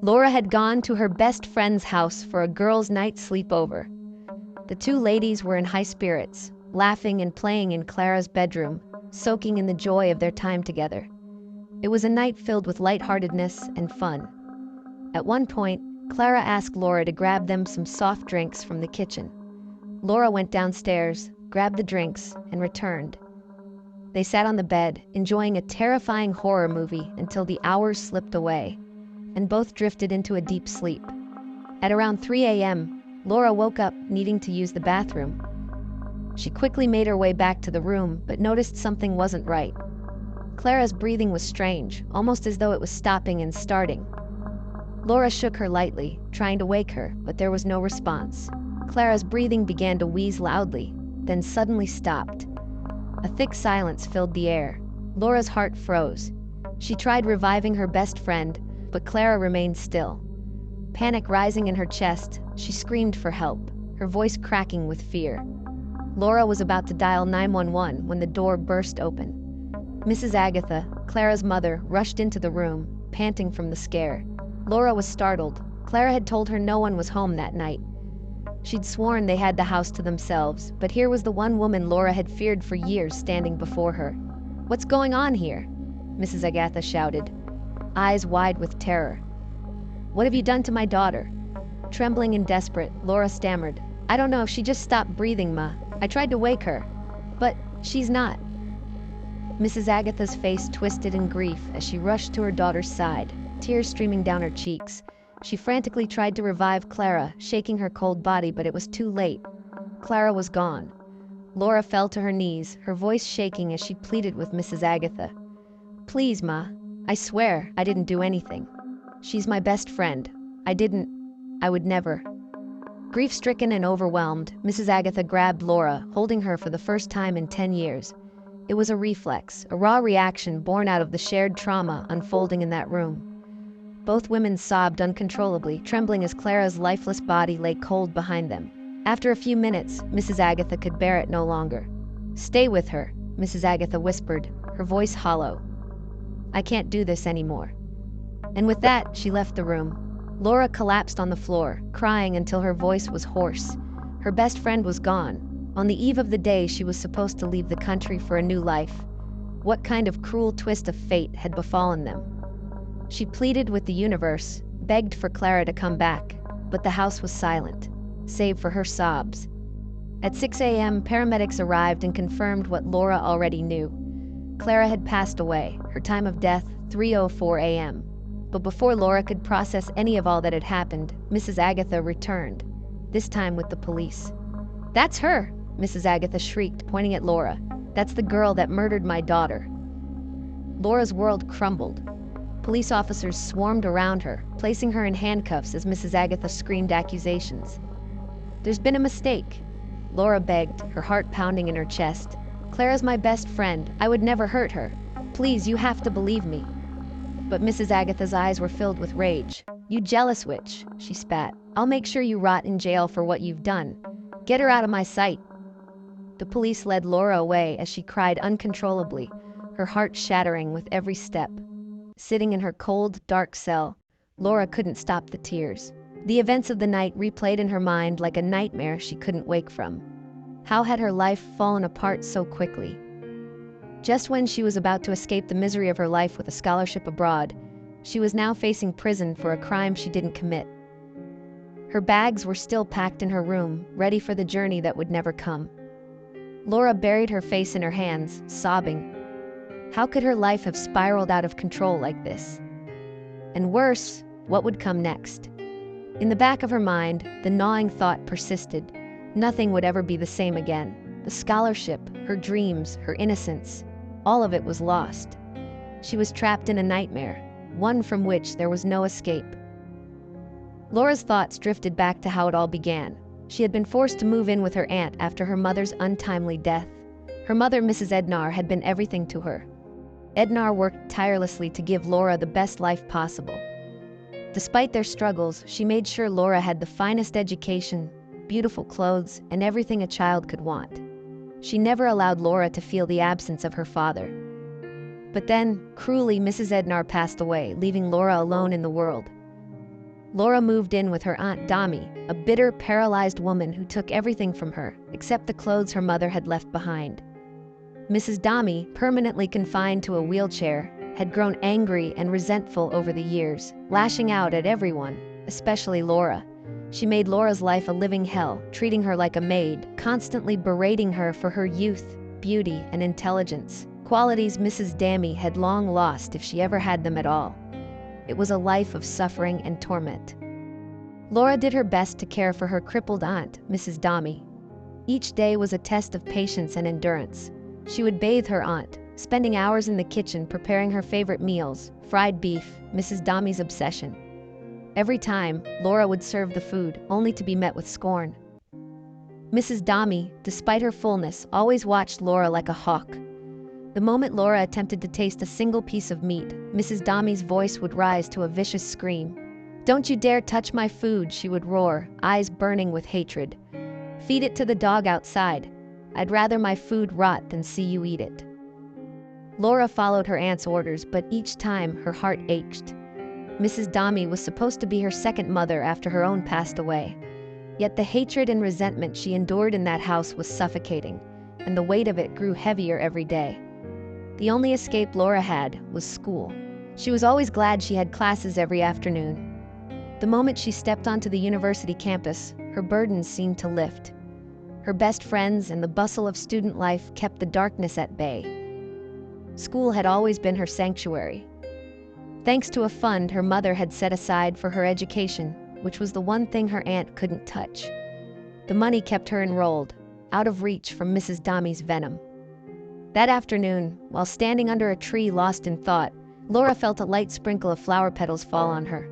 Lora had gone to her best friend's house for a girls' night sleepover. The two ladies were in high spirits, laughing and playing in Clara's bedroom, soaking in the joy of their time together. It was a night filled with lightheartedness and fun. At one point, Clara asked Lora to grab them some soft drinks from the kitchen. Lora went downstairs, grabbed the drinks, and returned. They sat on the bed, enjoying a terrifying horror movie until the hours slipped away, and both drifted into a deep sleep. At around 3 a.m., Lora woke up needing to use the bathroom. She quickly made her way back to the room, but noticed something wasn't right. Clara's breathing was strange, almost as though it was stopping and starting. Lora shook her lightly, trying to wake her, but there was no response. Clara's breathing began to wheeze loudly, then suddenly stopped. A thick silence filled the air. Lora's heart froze. She tried reviving her best friend, but Clara remained still. Panic rising in her chest, she screamed for help, her voice cracking with fear. Lora was about to dial 911 when the door burst open. Mrs. Agatha, Clara's mother, rushed into the room, panting from the scare. Lora was startled. Clara had told her no one was home that night. She'd sworn they had the house to themselves, but here was the one woman Lora had feared for years standing before her. "What's going on here?" Mrs. Agatha shouted, eyes wide with terror. "What have you done to my daughter?" Trembling and desperate, Lora stammered, "I don't know, she just stopped breathing, Ma. I tried to wake her, but she's not." Mrs. Agatha's face twisted in grief as she rushed to her daughter's side, tears streaming down her cheeks. She frantically tried to revive Clara, shaking her cold body, but it was too late. Clara was gone. Lora fell to her knees, her voice shaking as she pleaded with Mrs. Agatha. "Please, Ma. I swear I didn't do anything. She's my best friend. I would never." Grief-stricken and overwhelmed, Mrs. Agatha grabbed Lora, holding her for the first time in 10 years. It was a reflex, a raw reaction born out of the shared trauma unfolding in that room. Both women sobbed uncontrollably, trembling as Clara's lifeless body lay cold behind them. After a few minutes, Mrs. Agatha could bear it no longer. "Stay with her," Mrs. Agatha whispered, her voice hollow. "I can't do this anymore." And with that, she left the room. Lora collapsed on the floor, crying until her voice was hoarse. Her best friend was gone. On the eve of the day she was supposed to leave the country for a new life. What kind of cruel twist of fate had befallen them? She pleaded with the universe, begged for Clara to come back, but the house was silent, save for her sobs. At 6 a.m., paramedics arrived and confirmed what Lora already knew. Clara had passed away, her time of death 3:04 a.m. But before Lora could process any of all that had happened, Mrs. Agatha returned, this time with the police. "That's her!" Mrs. Agatha shrieked, pointing at Lora. "That's the girl that murdered my daughter." Lora's world crumbled. Police officers swarmed around her, placing her in handcuffs as Mrs. Agatha screamed accusations. "There's been a mistake," Lora begged, her heart pounding in her chest. "Clara's my best friend. I would never hurt her. Please, you have to believe me." But Mrs. Agatha's eyes were filled with rage. "You jealous witch," she spat. "I'll make sure you rot in jail for what you've done. Get her out of my sight." The police led Lora away as she cried uncontrollably, her heart shattering with every step. Sitting in her cold, dark cell, Lora couldn't stop the tears. The events of the night replayed in her mind like a nightmare she couldn't wake from. How had her life fallen apart so quickly? Just when she was about to escape the misery of her life with a scholarship abroad, she was now facing prison for a crime she didn't commit. Her bags were still packed in her room, ready for the journey that would never come. Lora buried her face in her hands, sobbing. How could her life have spiraled out of control like this? And worse, what would come next? In the back of her mind, the gnawing thought persisted. Nothing would ever be the same again. The scholarship, her dreams, her innocence, all of it was lost. She was trapped in a nightmare, one from which there was no escape. Lora's thoughts drifted back to how it all began. She had been forced to move in with her aunt after her mother's untimely death. Her mother, Mrs. Ednar, had been everything to her. Ednar worked tirelessly to give Lora the best life possible. Despite their struggles, she made sure Lora had the finest education, beautiful clothes, and everything a child could want. She never allowed Lora to feel the absence of her father. But then, cruelly, Mrs. Ednar passed away, leaving Lora alone in the world. Lora moved in with her Aunt Dami, a bitter, paralyzed woman who took everything from her, except the clothes her mother had left behind. Mrs. Dami, permanently confined to a wheelchair, had grown angry and resentful over the years, lashing out at everyone, especially Lora. She made Lora's life a living hell, treating her like a maid, constantly berating her for her youth, beauty, and intelligence, qualities Mrs. Dami had long lost if she ever had them at all. It was a life of suffering and torment. Lora did her best to care for her crippled aunt, Mrs. Dami. Each day was a test of patience and endurance. She would bathe her aunt, spending hours in the kitchen preparing her favorite meals, fried beef, Mrs. Dami's obsession. Every time, Lora would serve the food, only to be met with scorn. Mrs. Dami, despite her fullness, always watched Lora like a hawk. The moment Lora attempted to taste a single piece of meat, Mrs. Dami's voice would rise to a vicious scream. "Don't you dare touch my food," she would roar, eyes burning with hatred. "Feed it to the dog outside. I'd rather my food rot than see you eat it." Lora followed her aunt's orders, but each time her heart ached. Mrs. Dami was supposed to be her second mother after her own passed away. Yet the hatred and resentment she endured in that house was suffocating, and the weight of it grew heavier every day. The only escape Lora had was school. She was always glad she had classes every afternoon. The moment she stepped onto the university campus, her burdens seemed to lift. Her best friends and the bustle of student life kept the darkness at bay. School had always been her sanctuary. Thanks to a fund her mother had set aside for her education, which was the one thing her aunt couldn't touch. The money kept her enrolled, out of reach from Mrs. Dami's venom. That afternoon, while standing under a tree lost in thought, Lora felt a light sprinkle of flower petals fall on her.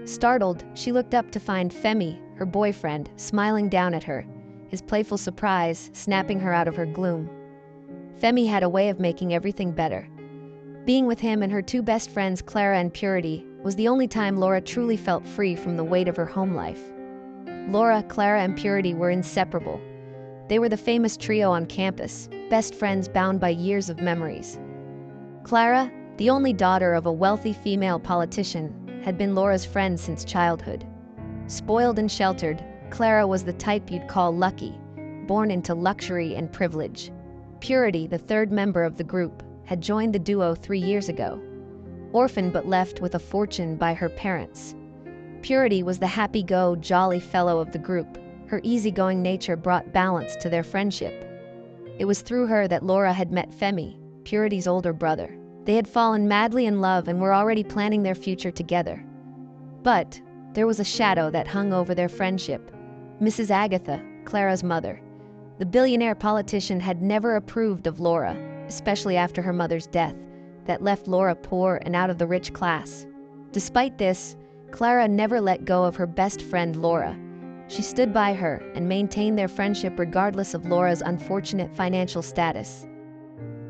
Startled, she looked up to find Femi, her boyfriend, smiling down at her, his playful surprise snapping her out of her gloom. Femi had a way of making everything better. Being with him and her two best friends, Clara and Purity, was the only time Lora truly felt free from the weight of her home life. Lora, Clara, and Purity were inseparable. They were the famous trio on campus, best friends bound by years of memories. Clara, the only daughter of a wealthy female politician, had been Lora's friend since childhood. Spoiled and sheltered, Clara was the type you'd call lucky, born into luxury and privilege. Purity, the third member of the group, had joined the duo 3 years ago. Orphaned but left with a fortune by her parents. Purity was the happy-go, jolly fellow of the group. Her easygoing nature brought balance to their friendship. It was through her that Lora had met Femi, Purity's older brother. They had fallen madly in love and were already planning their future together. But there was a shadow that hung over their friendship. Mrs. Agatha, Clara's mother. The billionaire politician had never approved of Lora, especially after her mother's death, that left Lora poor and out of the rich class. Despite this, Clara never let go of her best friend Lora. She stood by her and maintained their friendship regardless of Lora's unfortunate financial status.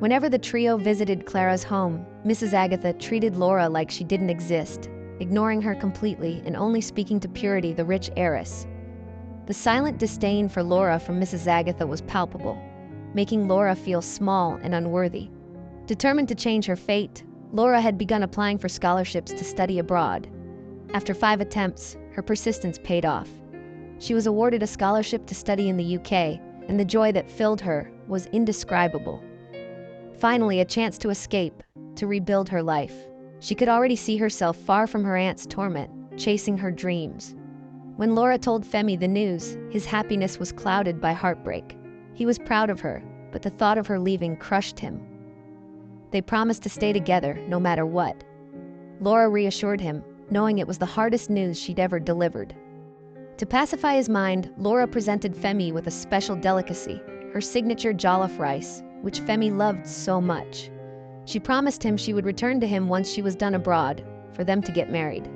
Whenever the trio visited Clara's home, Mrs. Agatha treated Lora like she didn't exist, ignoring her completely and only speaking to Purity, the rich heiress. The silent disdain for Lora from Mrs. Agatha was palpable, making Lora feel small and unworthy. Determined to change her fate, Lora had begun applying for scholarships to study abroad. After 5 attempts, her persistence paid off. She was awarded a scholarship to study in the UK, and the joy that filled her was indescribable. Finally, a chance to escape, to rebuild her life. She could already see herself far from her aunt's torment, chasing her dreams. When Lora told Femi the news, his happiness was clouded by heartbreak. He was proud of her, but the thought of her leaving crushed him. They promised to stay together, no matter what. Lora reassured him, knowing it was the hardest news she'd ever delivered. To pacify his mind, Lora presented Femi with a special delicacy, her signature jollof rice, which Femi loved so much. She promised him she would return to him once she was done abroad, for them to get married.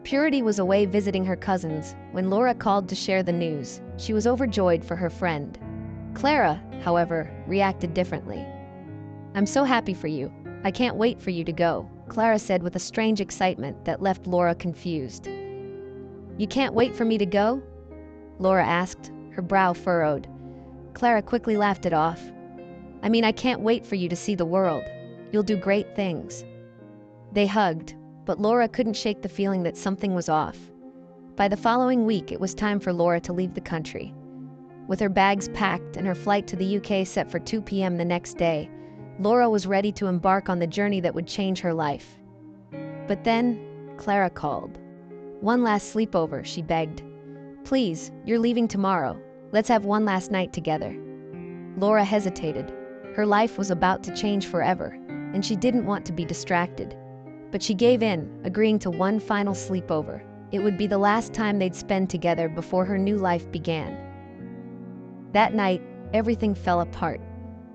Purity was away visiting her cousins when Lora called to share the news. She was overjoyed for her friend. Clara, however, reacted differently. "I'm so happy for you. I can't wait for you to go," Clara said with a strange excitement that left Lora confused. "You can't wait for me to go?" Lora asked, her brow furrowed. Clara quickly laughed it off. "I can't wait for you to see the world. You'll do great things." They hugged, But Lora couldn't shake the feeling that something was off. By the following week, it was time for Lora to leave the country. With her bags packed and her flight to the UK set for 2 p.m. the next day, Lora was ready to embark on the journey that would change her life. But then, Clara called. "One last sleepover," she begged. "Please, you're leaving tomorrow. Let's have one last night together." Lora hesitated. Her life was about to change forever, and she didn't want to be distracted. But she gave in, agreeing to one final sleepover. It would be the last time they'd spend together before her new life began. That night, everything fell apart.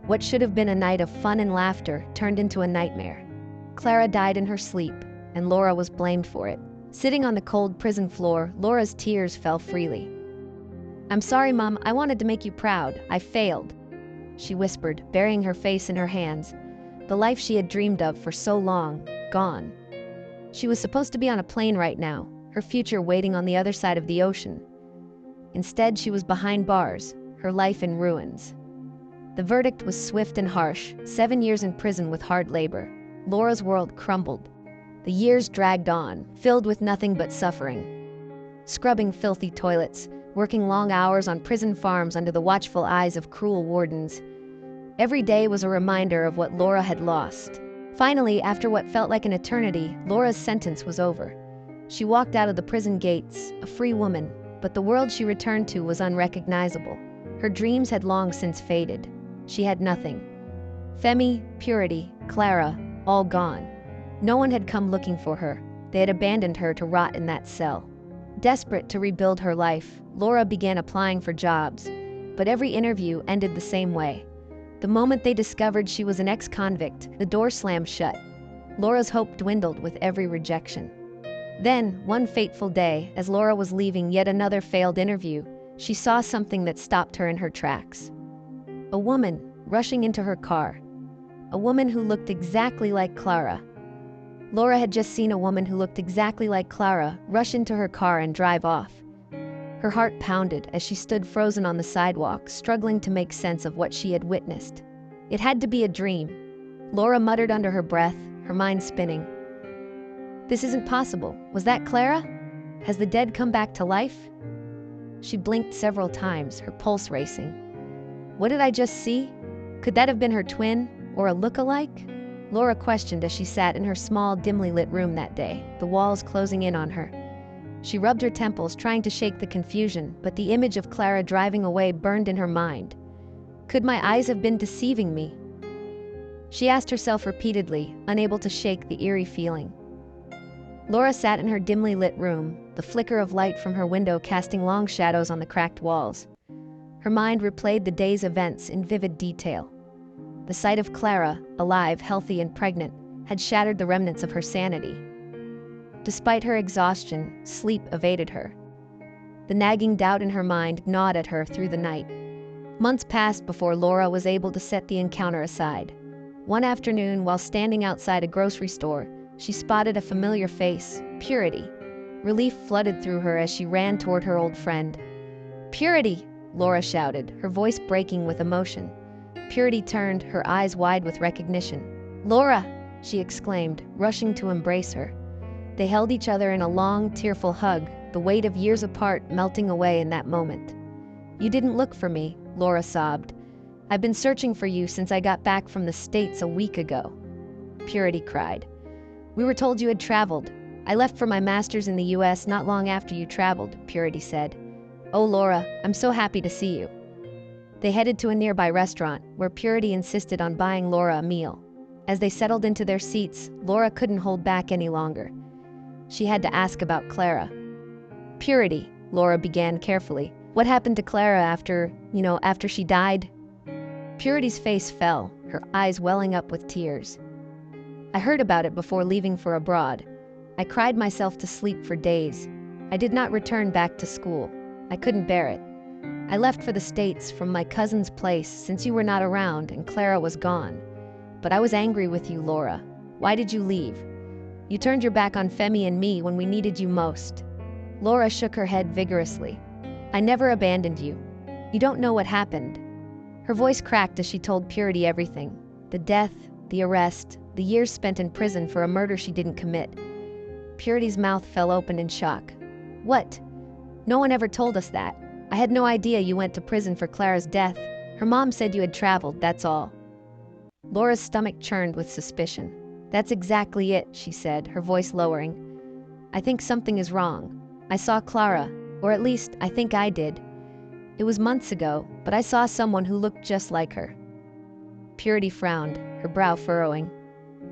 What should have been a night of fun and laughter turned into a nightmare. Clara died in her sleep, and Lora was blamed for it. Sitting on the cold prison floor, Lora's tears fell freely. "I'm sorry, Mom. I wanted to make you proud. I failed," she whispered, burying her face in her hands. The life she had dreamed of for so long, gone. She was supposed to be on a plane right now, her future waiting on the other side of the ocean. Instead, she was behind bars, her life in ruins. The verdict was swift and harsh, 7 years in prison with hard labor. Lora's world crumbled. The years dragged on, filled with nothing but suffering. Scrubbing filthy toilets, working long hours on prison farms under the watchful eyes of cruel wardens. Every day was a reminder of what Lora had lost. Finally, after what felt like an eternity, Lora's sentence was over. She walked out of the prison gates, a free woman, but the world she returned to was unrecognizable. Her dreams had long since faded. She had nothing. Femi, Purity, Clara, all gone. No one had come looking for her. They had abandoned her to rot in that cell. Desperate to rebuild her life, Lora began applying for jobs, but every interview ended the same way. The moment they discovered she was an ex-convict, the door slammed shut. Lora's hope dwindled with every rejection. Then, one fateful day, as Lora was leaving yet another failed interview, she saw something that stopped her in her tracks. A woman rushing into her car. A woman who looked exactly like Clara. Lora had just seen a woman who looked exactly like Clara rush into her car and drive off. Her heart pounded as she stood frozen on the sidewalk, struggling to make sense of what she had witnessed. It had to be a dream. Lora muttered under her breath, her mind spinning. "This isn't possible. Was that Clara? Has the dead come back to life?" She blinked several times, her pulse racing. What did I just see? Could that have been her twin, or a look-alike? Lora questioned as she sat in her small, dimly lit room that day, the walls closing in on her. She rubbed her temples, trying to shake the confusion, but the image of Clara driving away burned in her mind. Could my eyes have been deceiving me? She asked herself repeatedly, unable to shake the eerie feeling. Lora sat in her dimly lit room, the flicker of light from her window casting long shadows on the cracked walls. Her mind replayed the day's events in vivid detail. The sight of Clara, alive, healthy, and pregnant, had shattered the remnants of her sanity. Despite her exhaustion, sleep evaded her. The nagging doubt in her mind gnawed at her through the night. Months passed before Lora was able to set the encounter aside. One afternoon, while standing outside a grocery store, she spotted a familiar face, Purity. Relief flooded through her as she ran toward her old friend. "Purity!" Lora shouted, her voice breaking with emotion. Purity turned, her eyes wide with recognition. "Lora!" she exclaimed, rushing to embrace her. They held each other in a long, tearful hug, the weight of years apart melting away in that moment. "You didn't look for me," Lora sobbed. "I've been searching for you since I got back from the States a week ago." Purity cried. "We were told you had traveled. I left for my master's in the US not long after you traveled," Purity said. "Oh, Lora, I'm so happy to see you." They headed to a nearby restaurant, where Purity insisted on buying Lora a meal. As they settled into their seats, Lora couldn't hold back any longer. She had to ask about Clara. "Purity," Lora began carefully, "what happened to Clara after she died?" Purity's face fell, her eyes welling up with tears. "I heard about it before leaving for abroad. I cried myself to sleep for days. I did not return back to school. I couldn't bear it. I left for the States from my cousin's place since you were not around and Clara was gone. But I was angry with you, Lora. Why did you leave? You turned your back on Femi and me when we needed you most." Lora shook her head vigorously. "I never abandoned you. You don't know what happened." Her voice cracked as she told Purity everything. The death, the arrest, the years spent in prison for a murder she didn't commit. Purity's mouth fell open in shock. What? No one ever told us that. I had no idea you went to prison for Clara's death. Her mom said you had traveled, that's all. Lora's stomach churned with suspicion. That's exactly it, she said, her voice lowering. I think something is wrong. I saw Clara, or at least I think I did. It was months ago, but I saw someone who looked just like her. Purity frowned, her brow furrowing.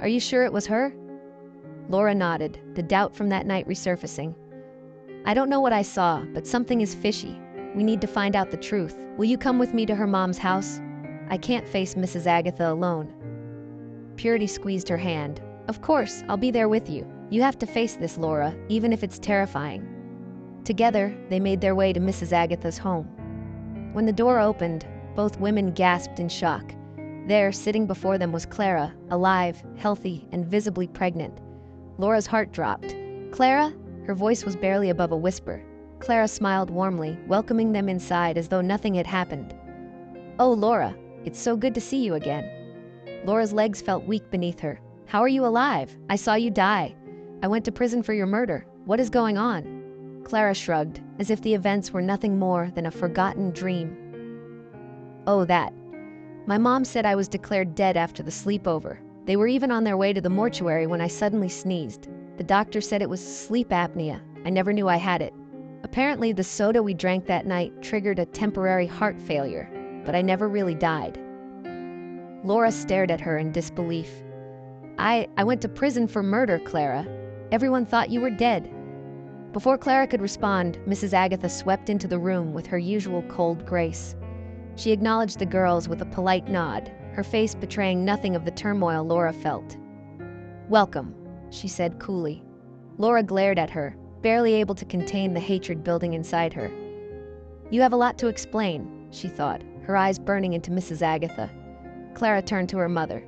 Are you sure it was her? Lora nodded, the doubt from that night resurfacing. I don't know what I saw, but something is fishy. We need to find out the truth. Will you come with me to her mom's house? I can't face Mrs. Agatha alone. Purity squeezed her hand. Of course, I'll be there with you. You have to face this, Lora, even if it's terrifying. Together, they made their way to Mrs. Agatha's home. When the door opened, both women gasped in shock. There, sitting before them, was Clara, alive, healthy, and visibly pregnant. Lora's heart dropped. Clara? Her voice was barely above a whisper. Clara smiled warmly, welcoming them inside as though nothing had happened. Oh, Lora, it's so good to see you again. Lora's legs felt weak beneath her. How are you alive? I saw you die. I went to prison for your murder. What is going on? Clara shrugged, as if the events were nothing more than a forgotten dream. Oh, that. My mom said I was declared dead after the sleepover. They were even on their way to the mortuary when I suddenly sneezed. The doctor said it was sleep apnea. I never knew I had it. Apparently, the soda we drank that night triggered a temporary heart failure, but I never really died. Lora stared at her in disbelief. I went to prison for murder, Clara. Everyone thought you were dead. Before Clara could respond, Mrs. Agatha swept into the room with her usual cold grace. She acknowledged the girls with a polite nod, her face betraying nothing of the turmoil Lora felt. Welcome, she said coolly. Lora glared at her, barely able to contain the hatred building inside her. You have a lot to explain, she thought, her eyes burning into Mrs. Agatha. Clara turned to her mother.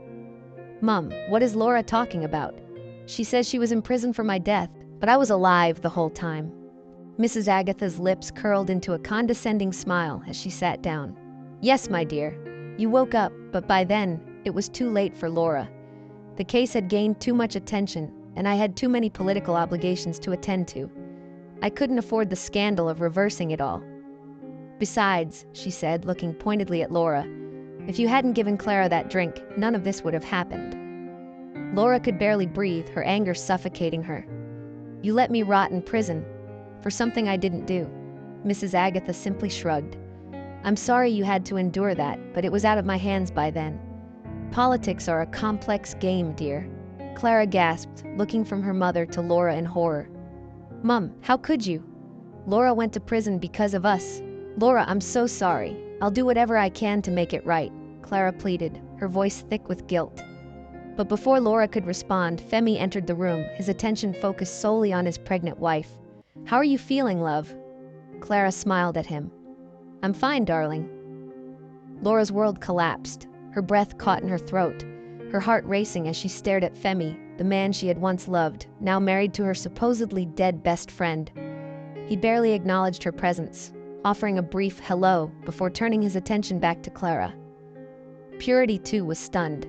Mum, what is Lora talking about? She says she was in prison for my death, but I was alive the whole time. Mrs. Agatha's lips curled into a condescending smile as she sat down. Yes, my dear. You woke up, but by then, it was too late for Lora. The case had gained too much attention, and I had too many political obligations to attend to. I couldn't afford the scandal of reversing it all. Besides, she said, looking pointedly at Lora, if you hadn't given Clara that drink, none of this would have happened. Lora could barely breathe, her anger suffocating her. You let me rot in prison for something I didn't do. Mrs. Agatha simply shrugged. I'm sorry you had to endure that, but it was out of my hands by then. Politics are a complex game, dear. Clara gasped, looking from her mother to Lora in horror. Mum, how could you? Lora went to prison because of us. Lora, I'm so sorry. I'll do whatever I can to make it right, Clara pleaded, her voice thick with guilt. But before Lora could respond, Femi entered the room, his attention focused solely on his pregnant wife. How are you feeling, love? Clara smiled at him. I'm fine, darling. Lora's world collapsed, her breath caught in her throat, her heart racing as she stared at Femi, the man she had once loved, now married to her supposedly dead best friend. He barely acknowledged her presence, offering a brief hello before turning his attention back to Clara. Purity, too, was stunned.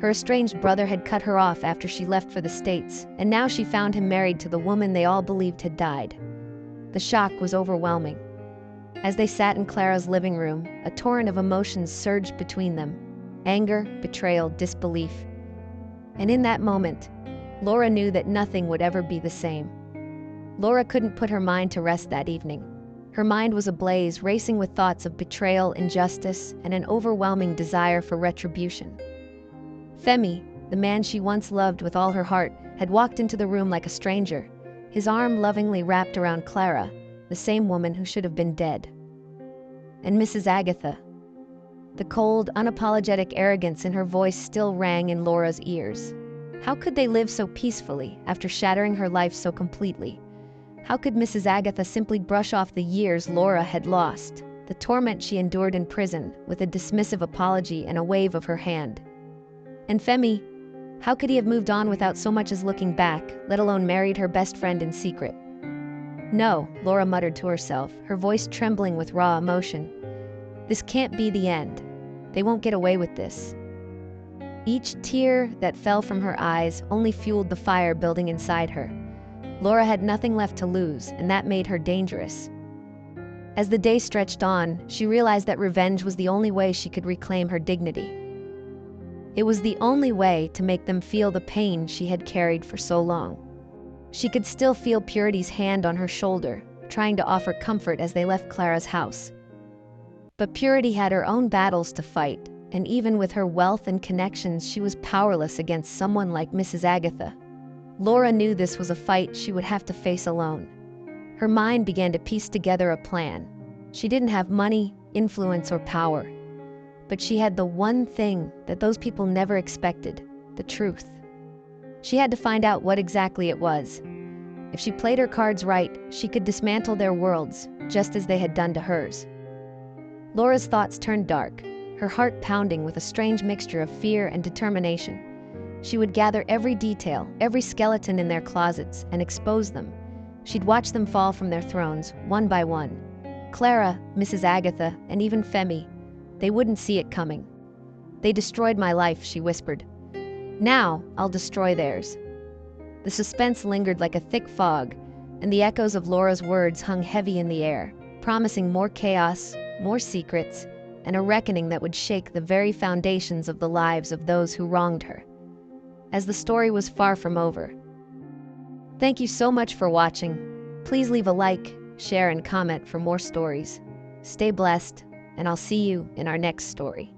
Her estranged brother had cut her off after she left for the States, and now she found him married to the woman they all believed had died. The shock was overwhelming. As they sat in Clara's living room, a torrent of emotions surged between them. Anger, betrayal, disbelief. And in that moment, Lora knew that nothing would ever be the same. Lora couldn't put her mind to rest that evening. Her mind was ablaze, racing with thoughts of betrayal, injustice, and an overwhelming desire for retribution. Femi, the man she once loved with all her heart, had walked into the room like a stranger, his arm lovingly wrapped around Clara, the same woman who should have been dead. And Mrs. Agatha. The cold, unapologetic arrogance in her voice still rang in Lora's ears. How could they live so peacefully after shattering her life so completely? How could Mrs. Agatha simply brush off the years Lora had lost, the torment she endured in prison, with a dismissive apology and a wave of her hand? And Femi, how could he have moved on without so much as looking back, let alone married her best friend in secret? No, Lora muttered to herself, her voice trembling with raw emotion. This can't be the end. They won't get away with this. Each tear that fell from her eyes only fueled the fire building inside her. Lora had nothing left to lose, and that made her dangerous. As the day stretched on, she realized that revenge was the only way she could reclaim her dignity. It was the only way to make them feel the pain she had carried for so long. She could still feel Purity's hand on her shoulder, trying to offer comfort as they left Clara's house. But Purity had her own battles to fight, and even with her wealth and connections, she was powerless against someone like Mrs. Agatha. Lora knew this was a fight she would have to face alone. Her mind began to piece together a plan. She didn't have money, influence, or power, but she had the one thing that those people never expected: the truth. She had to find out what exactly it was. If she played her cards right, she could dismantle their worlds, just as they had done to hers. Lora's thoughts turned dark, her heart pounding with a strange mixture of fear and determination. She would gather every detail, every skeleton in their closets, and expose them. She'd watch them fall from their thrones, one by one. Clara, Mrs. Agatha, and even Femi. They wouldn't see it coming. "They destroyed my life," she whispered. "Now, I'll destroy theirs." The suspense lingered like a thick fog, and the echoes of Lora's words hung heavy in the air, promising more chaos, more secrets, and a reckoning that would shake the very foundations of the lives of those who wronged her. As the story was far from over. Thank you so much for watching. Please leave a like, share, and comment for more stories. Stay blessed, and I'll see you in our next story.